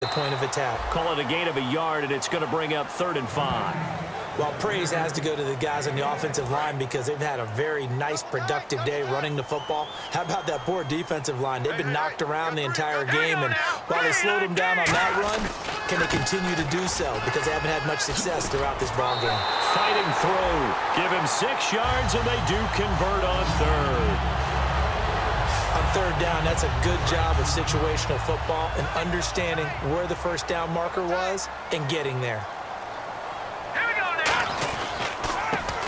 the point of attack. Call it a gain of a yard, and it's going to bring up 3rd and 5. Well, praise has to go to the guys on the offensive line because they've had a very nice, productive day running the football. How about that poor defensive line? They've been knocked around the entire game, and while they slowed them down on that run, can they continue to do so? Because they haven't had much success throughout this ball game. Fighting through. Give him 6 yards, and they do convert on 3rd. On 3rd down, that's a good job of situational football and understanding where the first down marker was and getting there.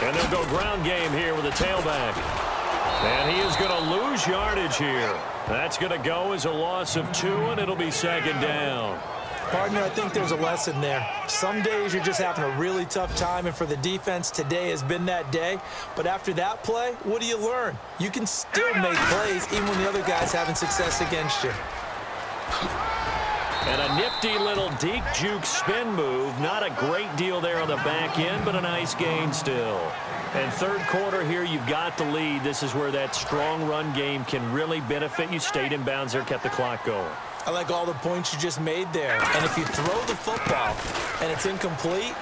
And they'll go ground game here with a tailback. And he is going to lose yardage here. That's going to go as a loss of 2, and it'll be 2nd down. Partner, I think there's a lesson there. Some days you're just having a really tough time, and for the defense, today has been that day. But after that play, what do you learn? You can still make plays even when the other guy's having success against you. And a nifty little deep juke spin move. Not a great deal there on the back end, but a nice gain still. And 3rd quarter here, you've got the lead. This is where that strong run game can really benefit you. Stayed in bounds there, kept the clock going. I like all the points you just made there. And if you throw the football and it's incomplete,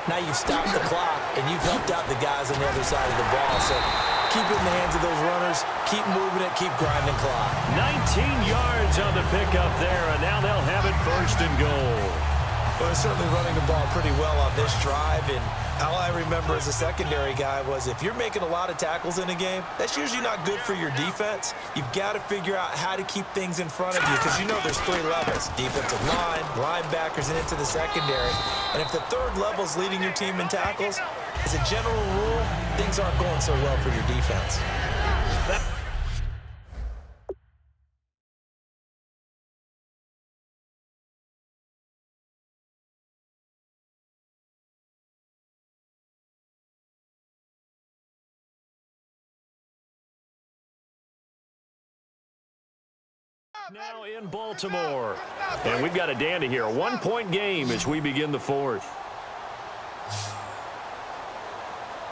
now you've stopped the clock and you've helped out the guys on the other side of the ball. So keep it in the hands of those runners. Keep moving it. Keep grinding clock. 19 yards on the pickup there, and now they'll have it 1st and goal. Well, they're certainly running the ball pretty well on this drive, and all I remember as a secondary guy was if you're making a lot of tackles in a game, that's usually not good for your defense. You've got to figure out how to keep things in front of you because you know there's 3 levels: defensive line, linebackers, and into the secondary. And if the 3rd level is leading your team in tackles, as a general rule, things aren't going so well for your defense. Now in Baltimore. And we've got a dandy here. A 1-point game as we begin the 4th.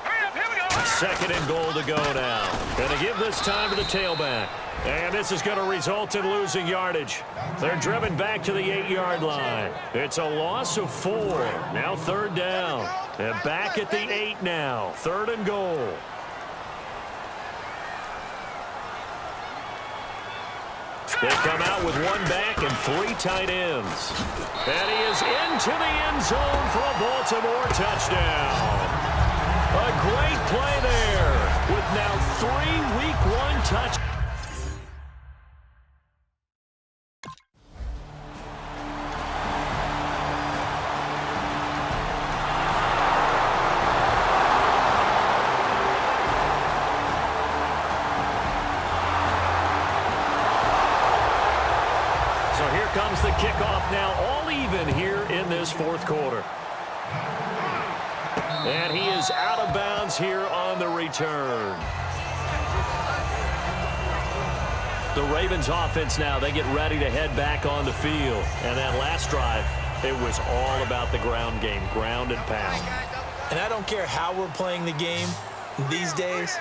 2nd and goal to go now. Going to give this time to the tailback. And this is going to result in losing yardage. They're driven back to the 8-yard line. It's a loss of 4. Now 3rd down. And back at the 8 now. 3rd and goal. They come out with 1 back and 3 tight ends. And he is into the end zone for a Baltimore touchdown. A great play there with now 3 Week 1 touchdowns. Comes the kickoff now, all even here in this 4th quarter. And he is out of bounds here on the return. The Ravens offense now, they get ready to head back on the field. And that last drive, it was all about the ground game, ground and pound. And I don't care how we're playing the game these days,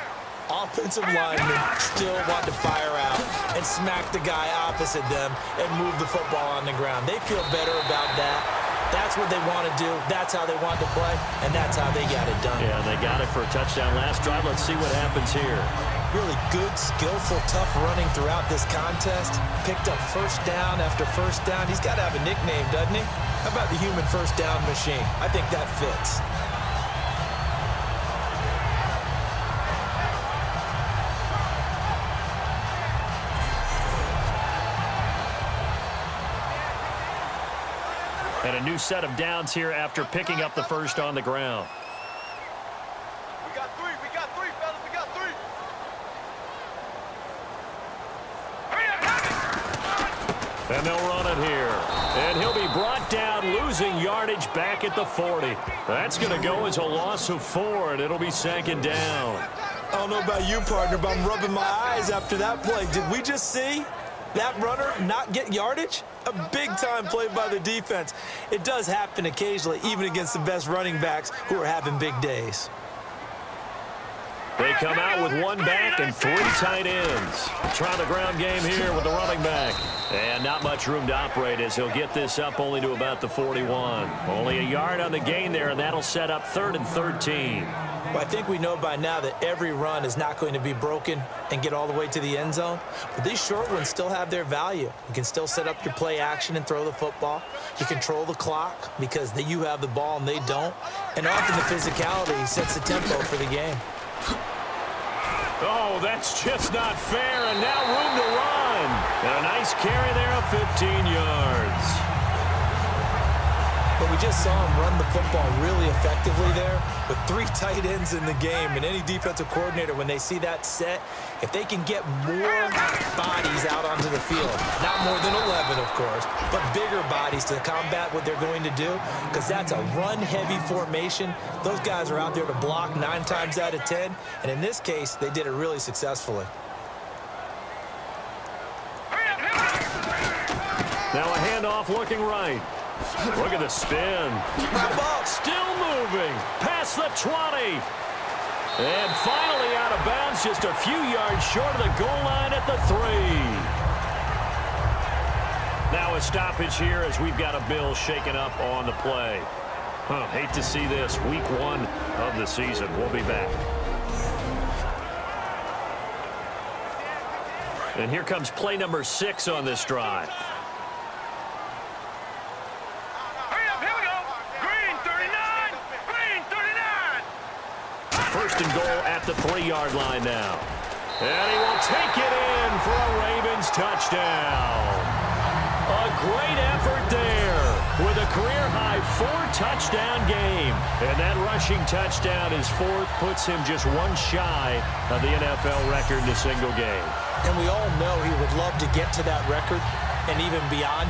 offensive linemen still want to fire out and smack the guy opposite them and move the football on the ground. They feel better about that. That's what they want to do. That's how they want to play, and that's how they got it done. Yeah, they got it for a touchdown last drive. Let's see what happens here. Really good, skillful, tough running throughout this contest. Picked up 1st down after 1st down. He's got to have a nickname, doesn't he? How about the human 1st down machine? I think that fits. And a new set of downs here after picking up the 1st on the ground. We got 3, fellas, we got 3. And they'll run it here. And he'll be brought down, losing yardage back at the 40. That's going to go as a loss of 4, and it'll be 2nd down. I don't know about you, partner, but I'm rubbing my eyes after that play. Did we just see that runner not get yardage? A big-time play by the defense. It does happen occasionally, even against the best running backs who are having big days. They come out with 1 back and 3 tight ends. Try the ground game here with the running back. And not much room to operate as he'll get this up only to about the 41. Only a yard on the gain there, and that'll set up 3rd and 13. Well, I think we know by now that every run is not going to be broken and get all the way to the end zone. But these short ones still have their value. You can still set up your play action and throw the football. You control the clock because you have the ball and they don't. And often the physicality sets the tempo for the game. Oh, that's just not fair, and now room to run. And a nice carry there of 15 yards. But we just saw him run the football really effectively there with 3 tight ends in the game. And any defensive coordinator, when they see that set, if they can get more bodies out onto the field, not more than 11, of course, but bigger bodies to combat what they're going to do, because that's a run-heavy formation. Those guys are out there to block 9 times out of 10. And in this case, they did it really successfully. Now a handoff looking right. Look at the spin. Still moving. Past the 20. And finally out of bounds, just a few yards short of the goal line at the 3. Now a stoppage here as we've got a Bill shaken up on the play. Hate to see this. Week 1 of the season. We'll be back. And here comes play number 6 on this drive. First and goal at the 3-yard line now. And he will take it in for a Ravens touchdown. A great effort there with a career-high 4-touchdown game. And that rushing touchdown is 4th, puts him just 1 shy of the NFL record in a single game. And we all know he would love to get to that record and even beyond.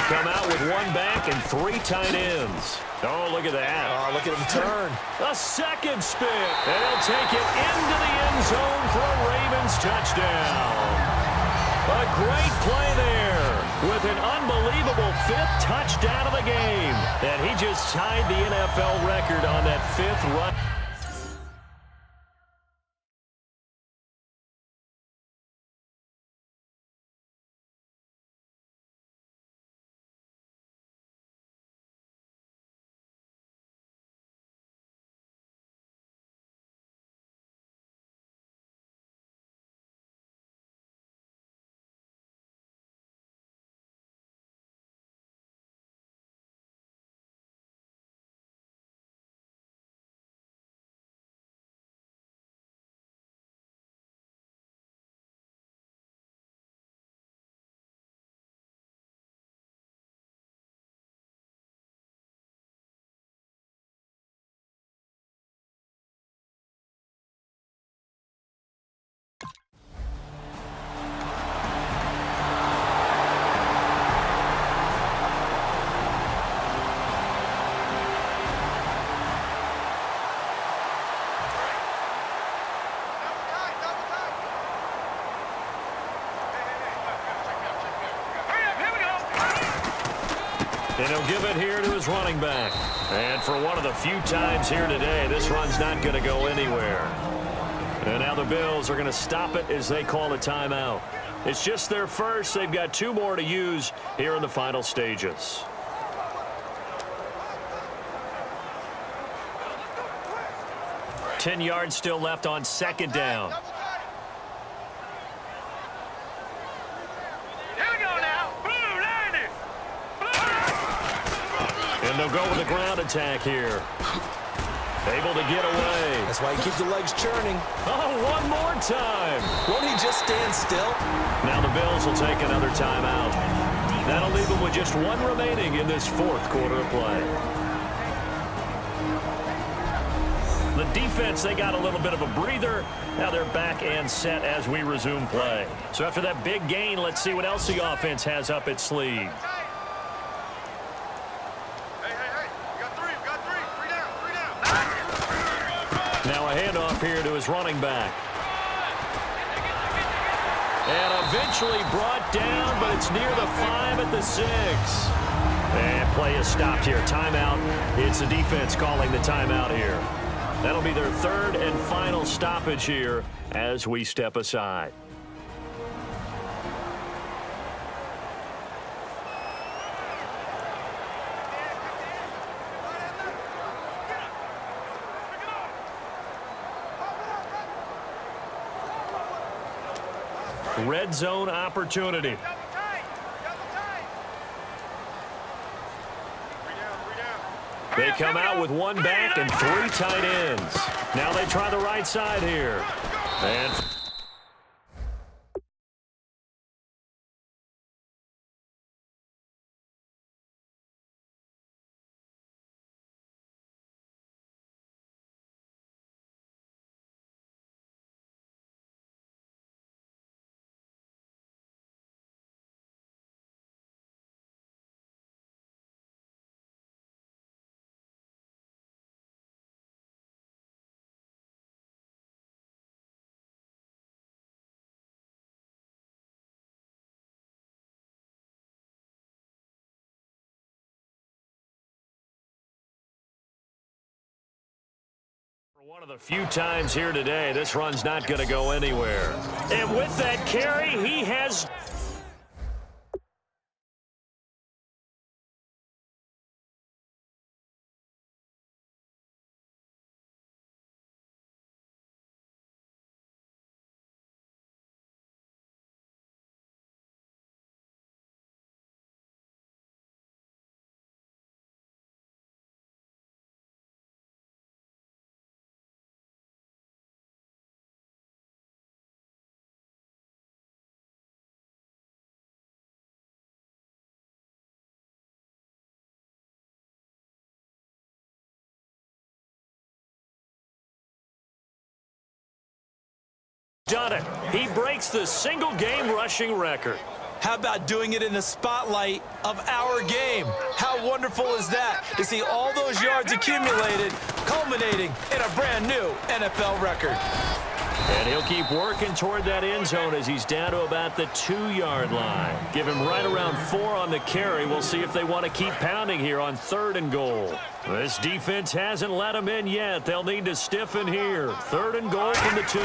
Come out with 1 back and 3 tight ends. Oh, look at that. Oh, look at him turn. A second spin. And he'll take it into the end zone for a Ravens touchdown. A great play there with an unbelievable 5th touchdown of the game. And he just tied the NFL record on that 5th run. And he'll give it here to his running back. And for one of the few times here today, this run's not going to go anywhere. And now the Bills are going to stop it as they call a timeout. It's just their first. They've got 2 more to use here in the final stages. Ten yards still left on 2nd down. And they'll go with the ground attack here. Able to get away. That's why you keep the legs churning. Oh, one more time. Won't he just stand still? Now the Bills will take another timeout. That'll leave them with just one remaining in this fourth quarter of play. The defense, they got a little bit of a breather. Now they're back and set as we resume play. So after that big gain, let's see what else the offense has up its sleeve. Now a handoff here to his running back. And eventually brought down, but it's near the 5 at the 6. And play is stopped here. Timeout. It's the defense calling the timeout here. That'll be their third and final stoppage here as we step aside. Red zone opportunity. They come out with one back and 3 tight ends. Now they try the right side here. And one of the few times here today, this run's not going to go anywhere. And with that carry, he has... done it. He breaks the single-game rushing record. How about doing it in the spotlight of our game? How wonderful is that to see all those yards accumulated, culminating in a brand new NFL record. And he'll keep working toward that end zone as he's down to about the 2-yard line. Give him right around 4 on the carry. We'll see if they want to keep pounding here on 3rd and goal. This defense hasn't let him in yet. They'll need to stiffen here. 3rd and goal from the 2.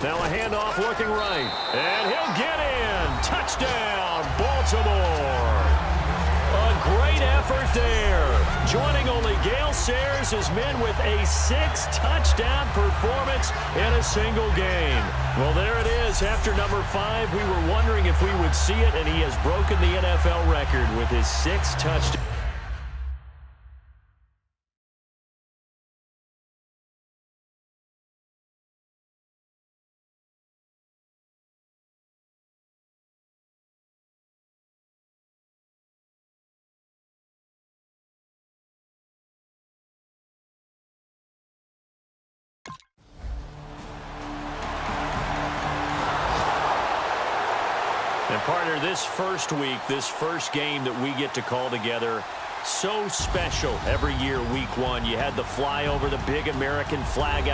Now a handoff looking right. And he'll get in. Touchdown, Baltimore. A great effort there. Joining only Gale Sayers, his men with a 6-touchdown performance in a single game. Well, there it is. After number 5, we were wondering if we would see it, and he has broken the NFL record with his 6 touchdowns. And partner, this first week, this first game that we get to call together, so special every year, week 1. You had the fly over the big American flag out.